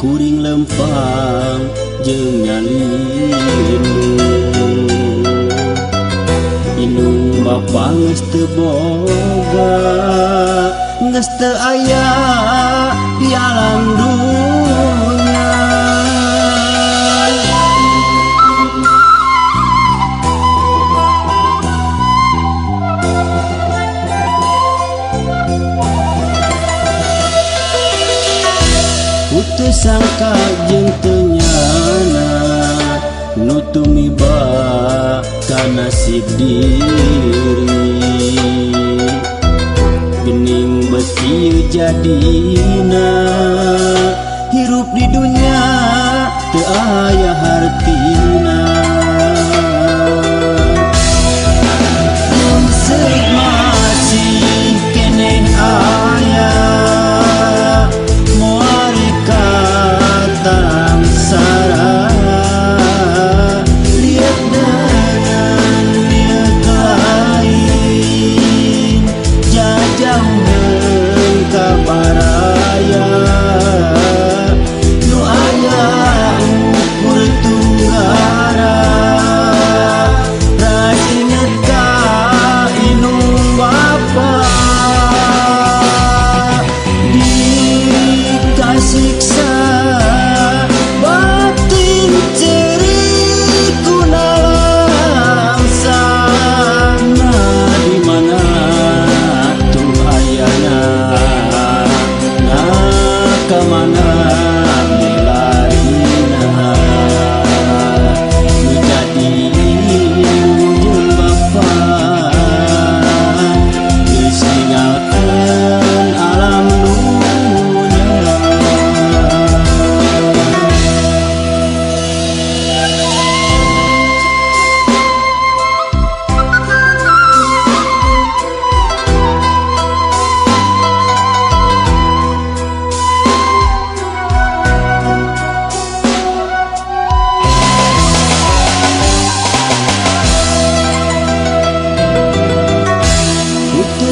Kuring lempang jeung nyalinu indung bapa geus teu boga geus teu aya di alam dunya. Teu sangka jeung teu nyana nu tumiba ka nasib diri geuning beuti jadina hirup di dunya teu aya hartina. Mun seueur masih keneh aya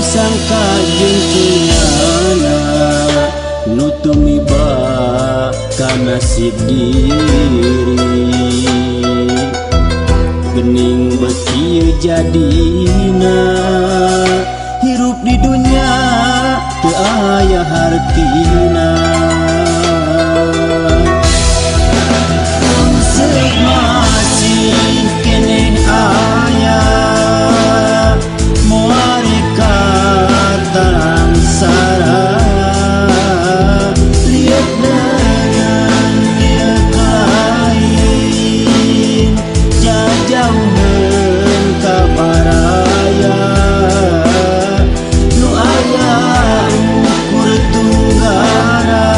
sangka jeung teu nyana nu tumiba ka nasib diri geuning beuti jadina hirup di dunya teu aya hartina. Seueur masih keneh aya nu aya ukur tunggara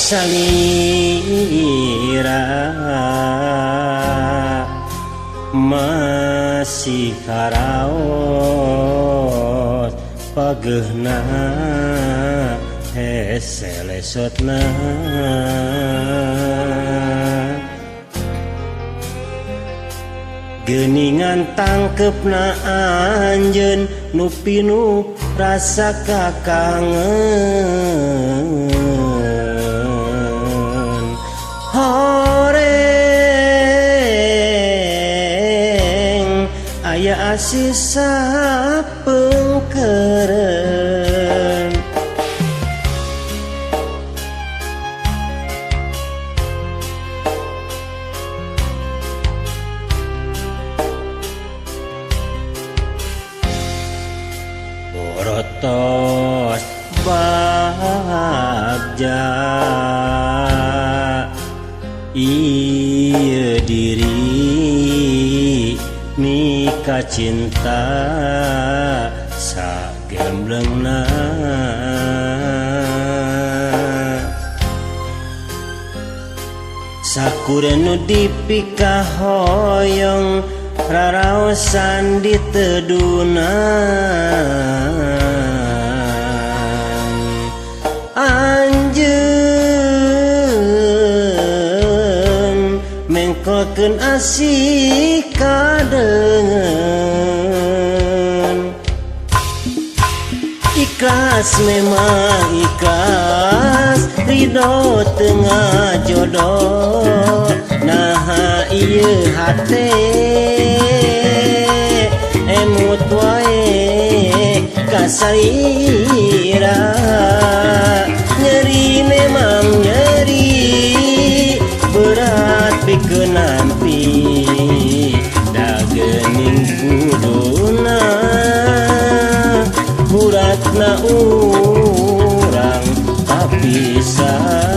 salira masih haraos pageuna hese lesotna geuningan tangkepna anjeun nu pinuh rasa kakangen horeng aya asih sapengkeureun borotos bagja ieu diri mika cinta sagemblengna sakurenu dipika hoyong raraosan ditedunan anjeun mengkokeun asih kadengen ikhlas memang ikhlas ridho tengah jodoh nah ieu hate emut wae kasalira nyeri memang nyeri berat pikeun nampi da geuning kuduna uratna urang kapisah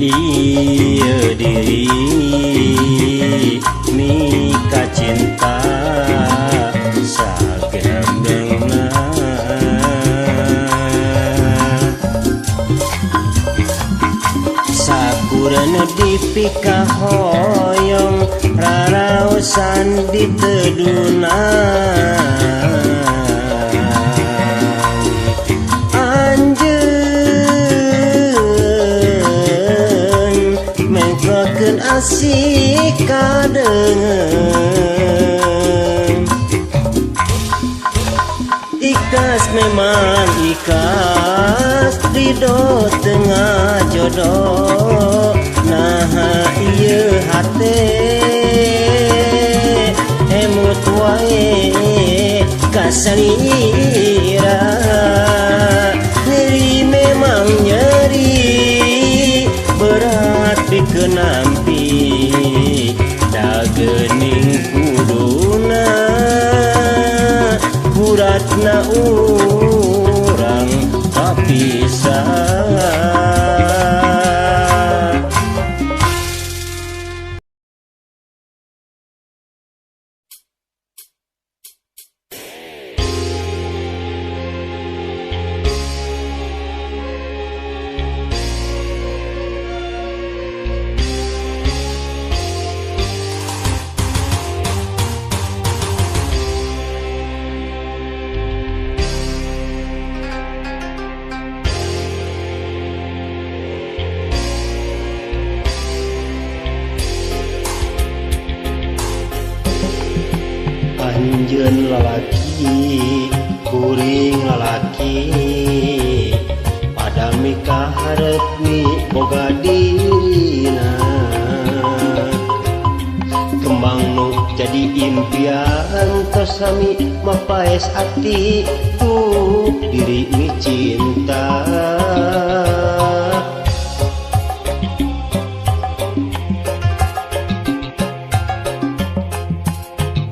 ieu diri mika cinta sagemblengna sakurana dipika hoyong raraosan ditedunan asih kadengen ikhlas memang ikhlas ridho tengah jodoh nah ieu hate emut wae kasalira nyeri memang nyeri berat pikeun nampi da geuning kuduna uratna urang kapisah anjeun lalaki kuring lalaki pada padami kaharepni boga dirina kembang nu jadi impian tersami mapaes ati tu diri mi cinta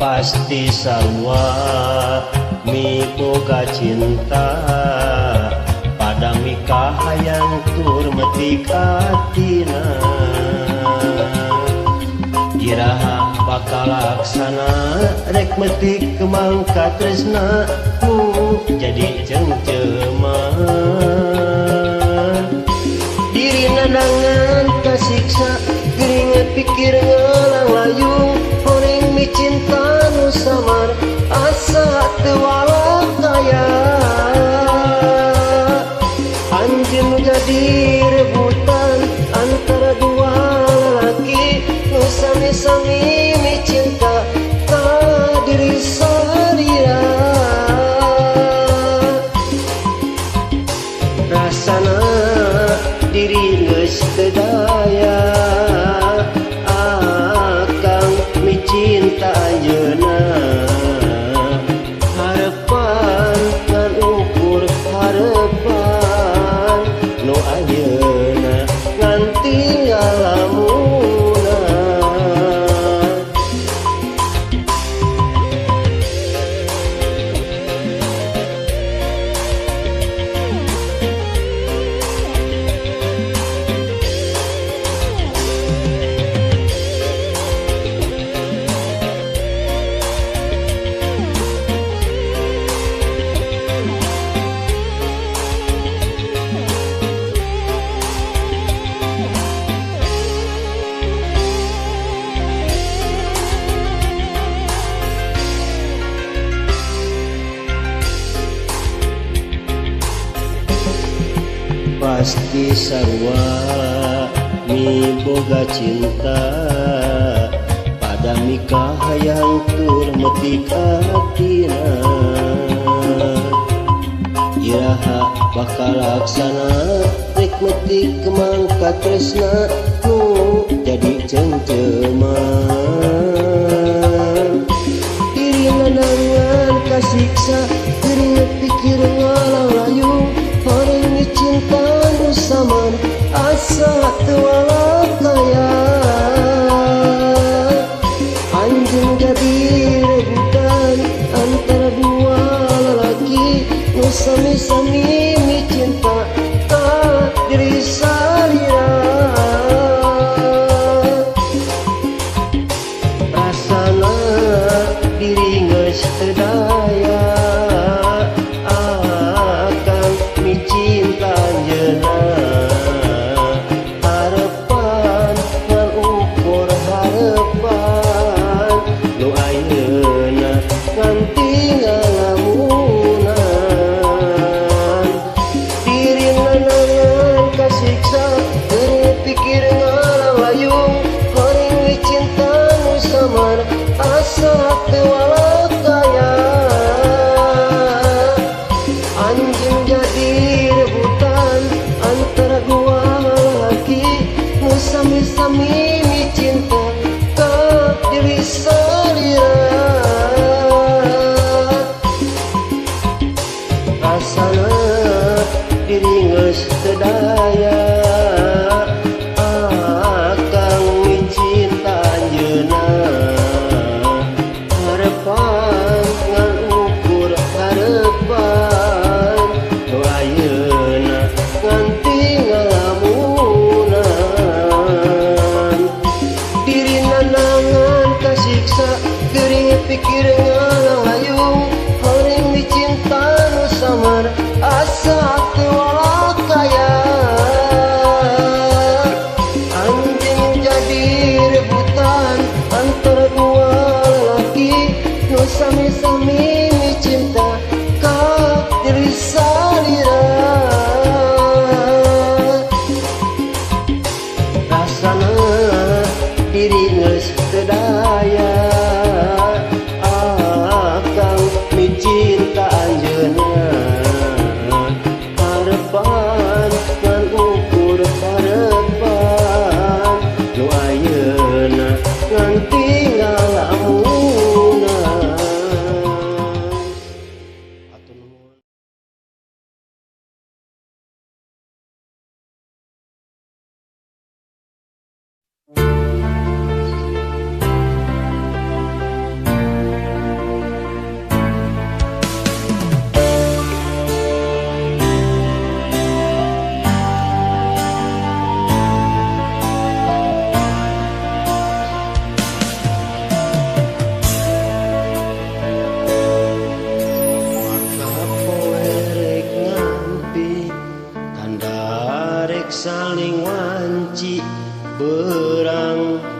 pasti sarua mi boga cinta padami kahayang tur metik atina iraha bakal laksana rek metik kembang katresna nu jadi cengcema diri nandangan kasiksa geringet pikir ngelang layung horeng mi cinta nu samar asa teu walak kaya anjeun jadi rebutan antara dua lelaki nu sami-sami mi cinta ka diri salira rasana diri geus teu daya akang mi cinta ayeuna harepan ngan ukur harepan nu ayeuna ngan tinggal lamuna pasti sarua mi boga cinta padami kahayang tur metik atina iraha bakal laksana rek metik kemang katresna nu jadi cengcema diri nandangan kasiksa geringet pikir ngalang layung horeng mi cinta nu samar asa teu walak kaya anjeun jadi rebutan antara dua lelaki nu sami-sami mi cinta ka diri salira rasana diri geus teu daya akang mi cinta ayeuna harepan ngan ukur harepan nu ayeuna ngan tinggal lamunan diri nandangan kasiksa geringet pikir ngalang layung horeng mi cinta nu samar asa teu walak kaya anjeun jadi rebutan antara dua lelaki nu sami-sami mi cinta ka diri salira rasana diri geus teu daya akang mi cinta ayeuna harepan ngan ukur harepan nu ayeuna ngan tinggal lamunan diri nandangan kasiksa geringet pikir ngalang layung horeng mi cinta nu samar asa teu walak kaya anjeun jadi rebutan antara dua lelaki nu sami-sami mi cinta ka diri salira rasana diri geus teu daya akang mi cinta anjeunna harepan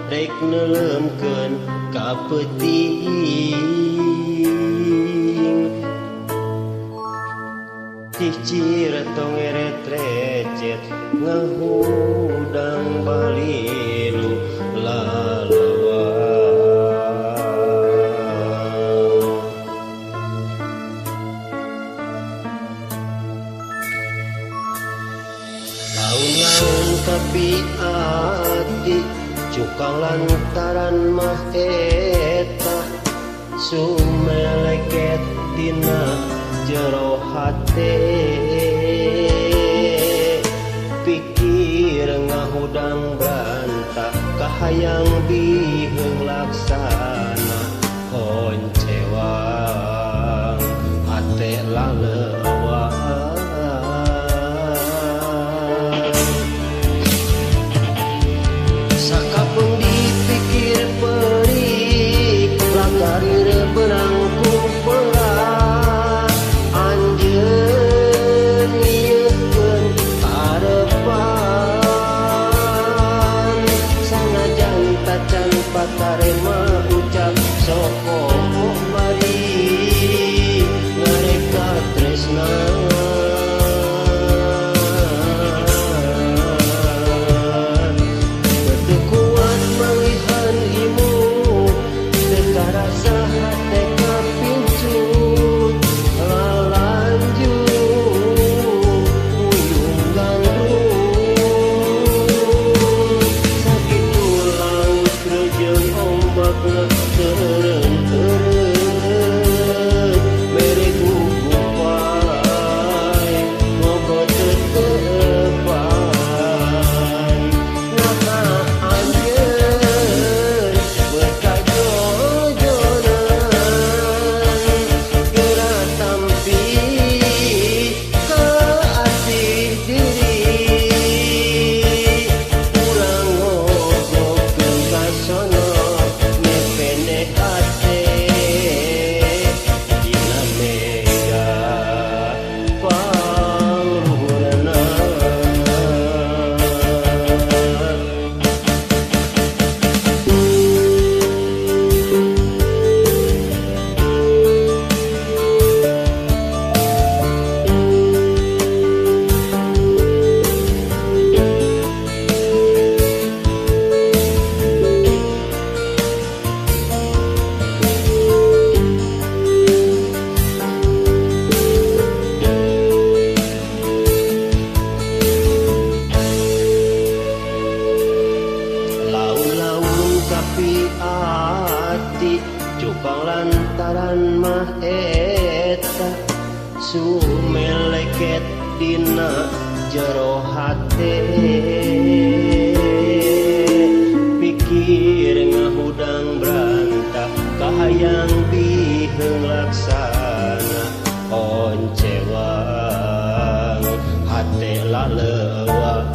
rek neuleumkeun ka peuting cicir tong eret recet ngahudang balilu lalawang laun-laun tapi ati cukang lantaran mah eta sumeleket dina jero hate pikir ngahudang bantah kahayang biheung laksana koncewang hate laleuwang sakapeung dipikir peurik lakarir benang ku peurang anjeun nyieun karepan sanajan tacan patarema ucap sokoh mari ngareka tresna cukang lantaran mah eta sumeleket dina jero hate pikir ngahudang brantah kahayang biheung laksana oncewang hate laleuwang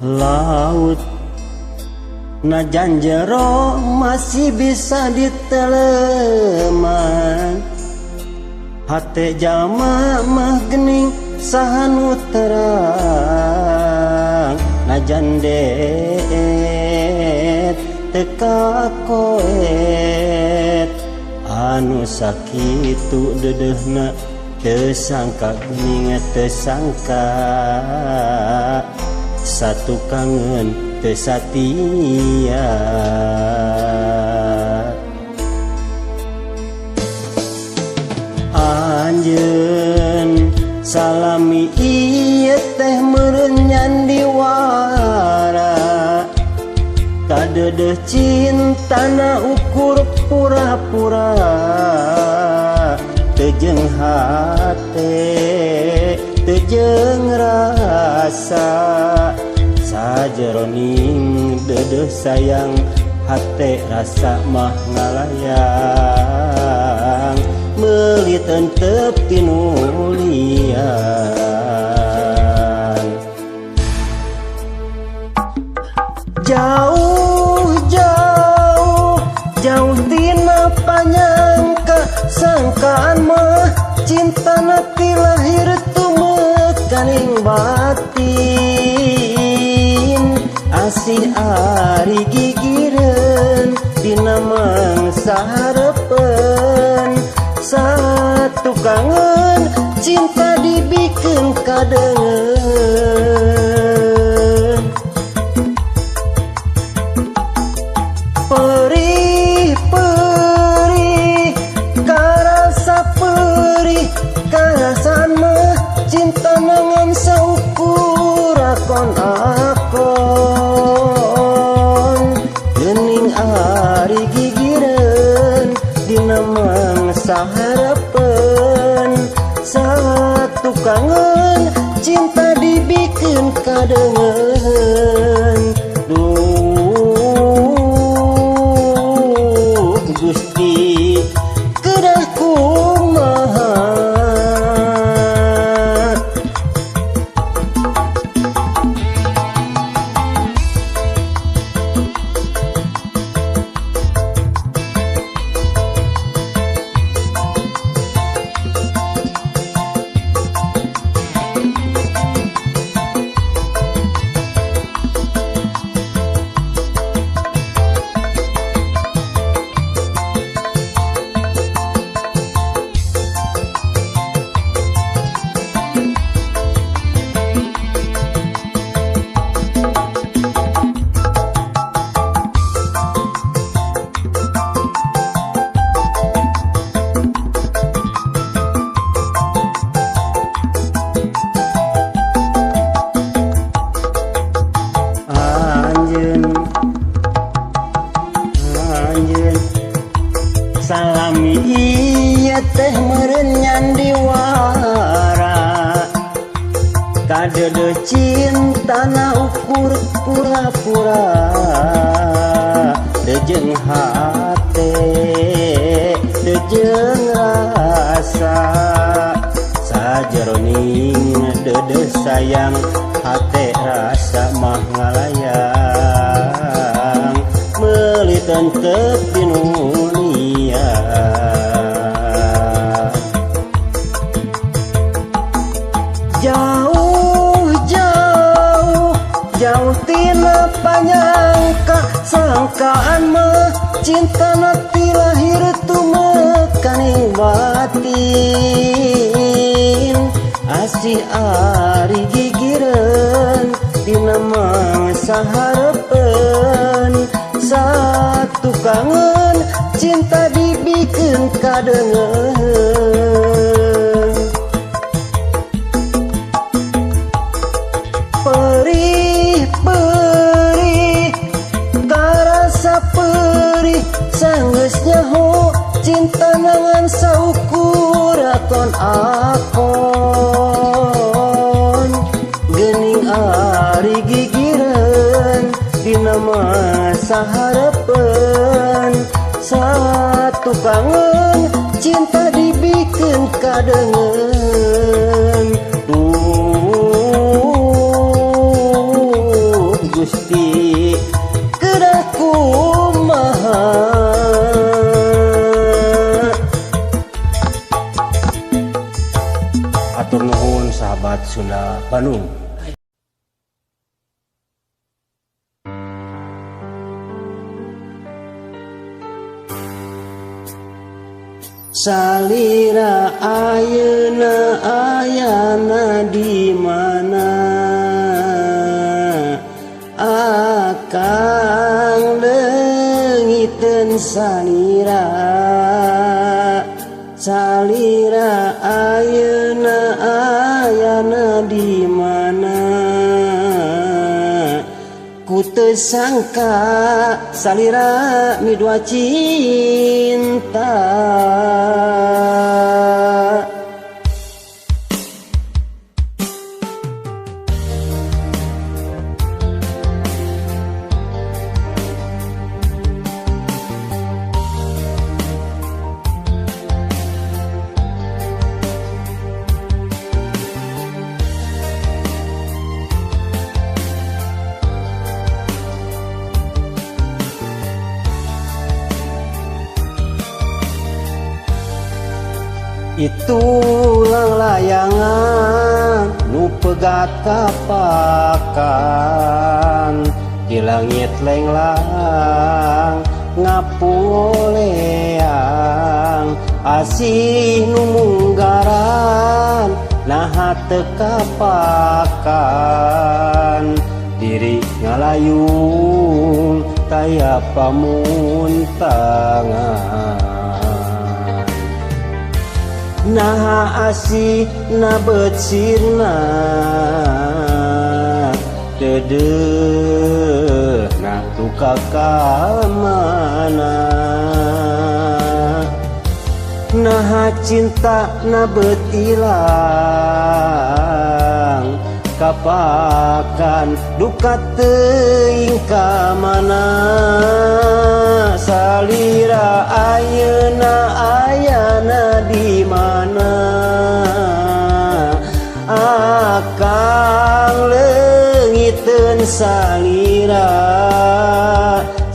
Laut najan jero masih bisa diteleman, hate jalma mah gening sahanu terang, najan deet teka koet anu sakitu dedehna tesangka gening tesangka satu kangen tesatia. Anjeun salami ieu teh meureun nyandi wara, kadeudeut cintana ukur pura-pura, teu jeung hate teu jeung rasa, sajeroning dedeh sayang hate rasa mah ngalayang, meuli teu pinulian. Jauh jauh jauh tina panyangka, sangkaan mah cintana ti lahir tumekaning batin, asih ari gigireun dina mangsa harepen, satu kangen cinta dibikeun kadengeun. Perih perih karasa perih karasaan mah cinta nangan saukur akon-akon, geuning ari gigireun dina mangsa harepen, satu kangen cinta dibikeun kadengeun. Duh Gusti kedah kumaha, salami ieu teh meureun nyandi wara, kadeudeut cintana ukur pura-pura, teu jeung hate teu jeung rasa, sajeroning dedeh sayang hate rasa mah ngalayang, meuli teu pinulian. Jauh jauh jauh tina panyangka, sangkaan mah cintana ti lahir tumekaning batin, asih ari gigireun dina mangsa harepen, satu kangen cinta dibikeun kadengeun. gurih sanggeusnya ho cinta nangan saukur akon akon geuning ari gigireun dina masa harepeun satu kangen cinta dibikeun kadengeun Gusti kedah kumaha atur nuhun sahabat Sunda Bandung. Salira ayeuna ayana di mana akang leungiteun salira salira ayeuna ayana di mana ku teu sangka salira midua cinta Itulah layangan nu pegat kapakan di langit lenglang ngapuleang asih nu munggaran naha teu kapakan diri ngalayung taya pamuntangan naha asih na beutsirna deudeuh na duka kamana naha cinta na beutilang kapakan duka teuing ka mana salira ayeuna ayana di mana akang leungiteun salira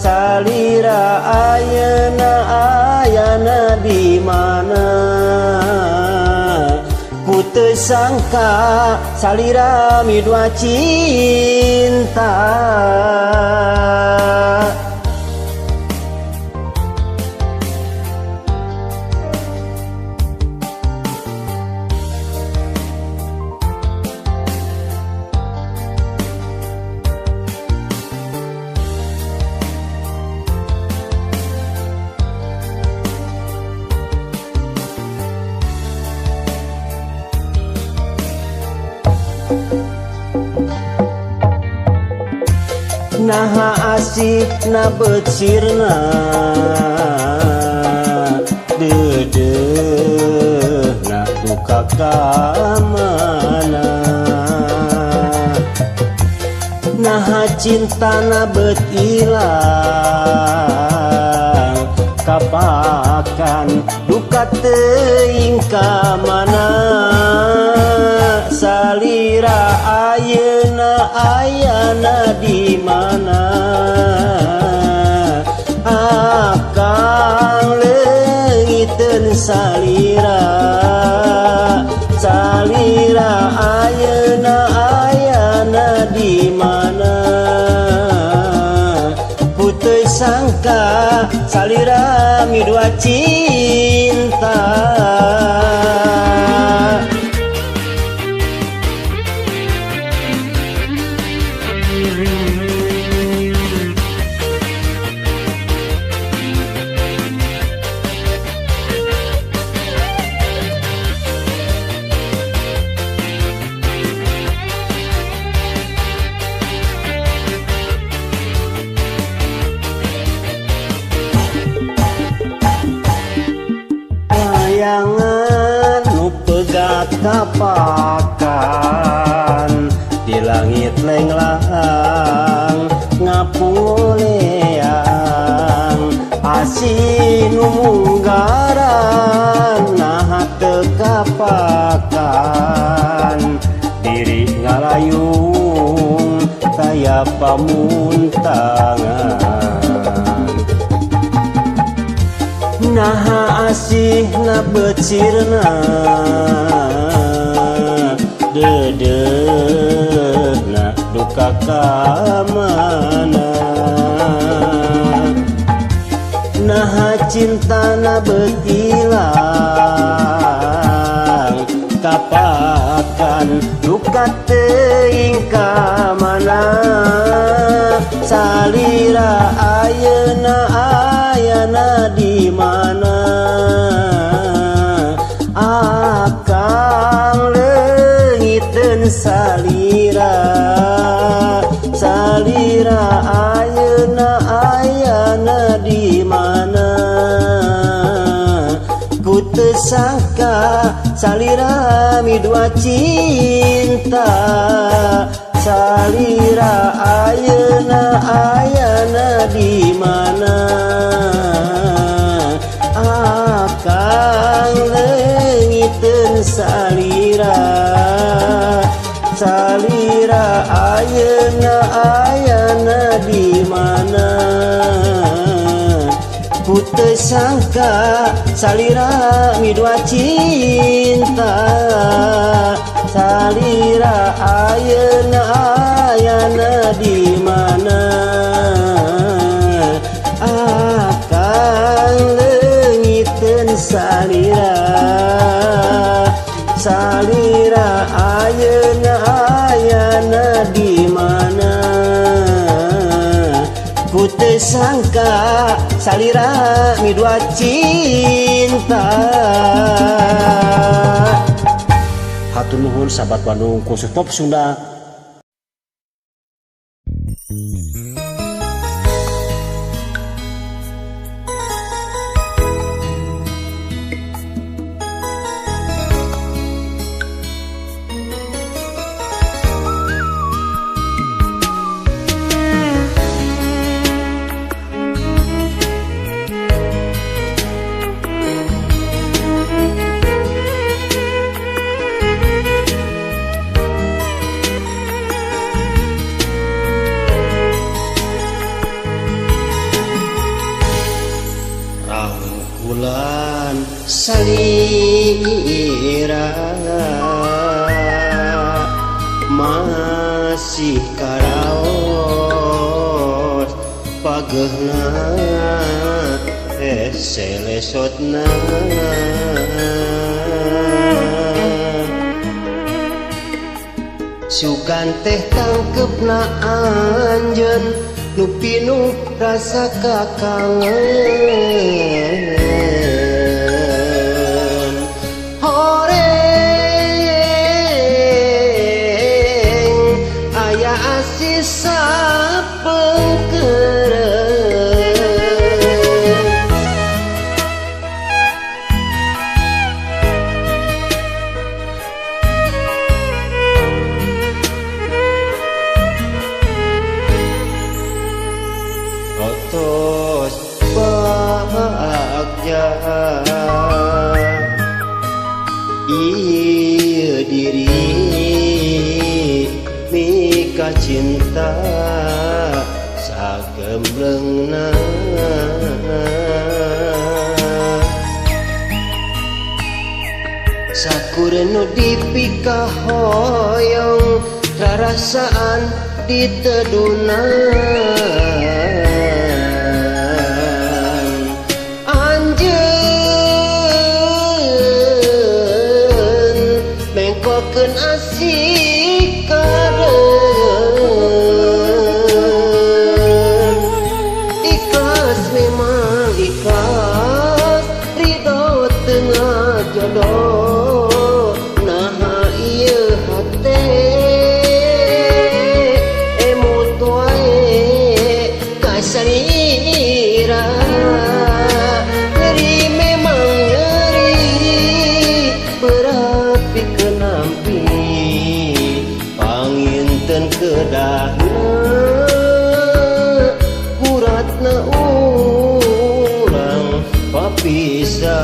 salira ayeuna ayana di mana ku teu sangka salira midua cinta naha asih na beutsirna deudeuh na duka kamana naha cinta na beutilang kapakan duka teuing ka mana salira ayeuna ayana di mana akang leungiteun salira salira ayeuna ayana di mana ku teu sangka salira midua cinta bayangan nu pegat kapakan di langit lenglang ngapungoleang asin nu munggaran nah teu kapakan diri ngalayung kaya pamuntangan naha asih na becirna dedeh na duka kamana naha cinta na betilang kapakan duka teuing kamana salira ayeuna ayana di mana akang leungiteun salira salira ayeuna ayana di mana ku teu sangka salira midua cinta salira ayeuna ayana di mana akang leungiteun salira salira ayeuna ayana di mana ku teu sangka salira midua cinta salira ayeuna ayana di mana akang leungiteun salira salira ayeuna ayana di mana ku teu sangka salira midua cinta. Hatur nuhun sahabat Bandung khusus pop Sunda. Bulan salira masih karaos pagehna selesotna sugan teh tangkepna anjeun nu pinuh rasa kakangen horeng aya asis sapengkeureuh rotos bagja ieu diri mika cinta sagemblengna sakurenu dipika hoyong rarasaan ditedunan anjeun mengkokeun asik kadeung ikhlas memang ikhlas ridho tengah jodoh nah ieu hate emut wae pisah.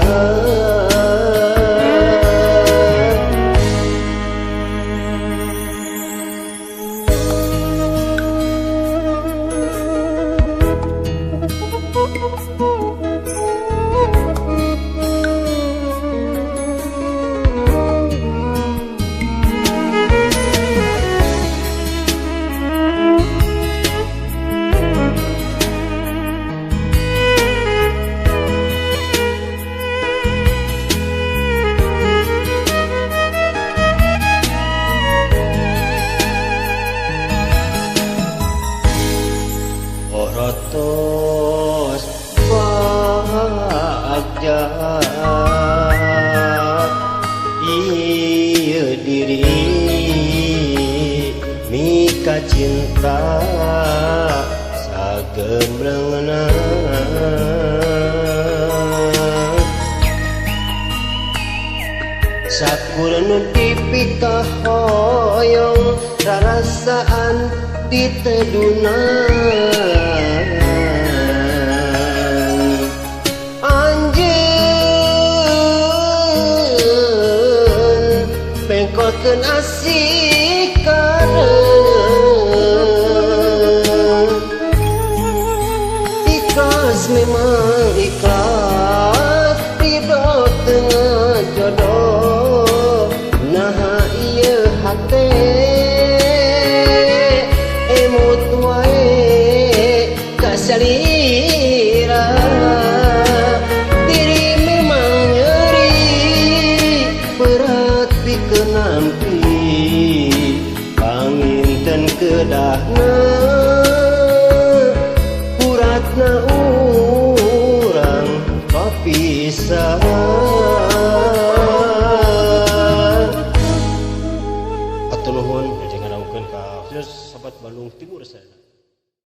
Orotos bagja ieu diri mika cinta sagem leungeunna sakurnu dipika hoyong rarasaan diteduna anjeun bengkolkeun asih kareun ikhlas memang ikhlas ridho tengah jodoh nah ieu hate emut wae kasalira diri memang nyeri berat pikeun nampi panginten kedahna uratna urang papisah. Atur nuhun jangan ngadaungkeun ka Sahabat Bandung Timur sana.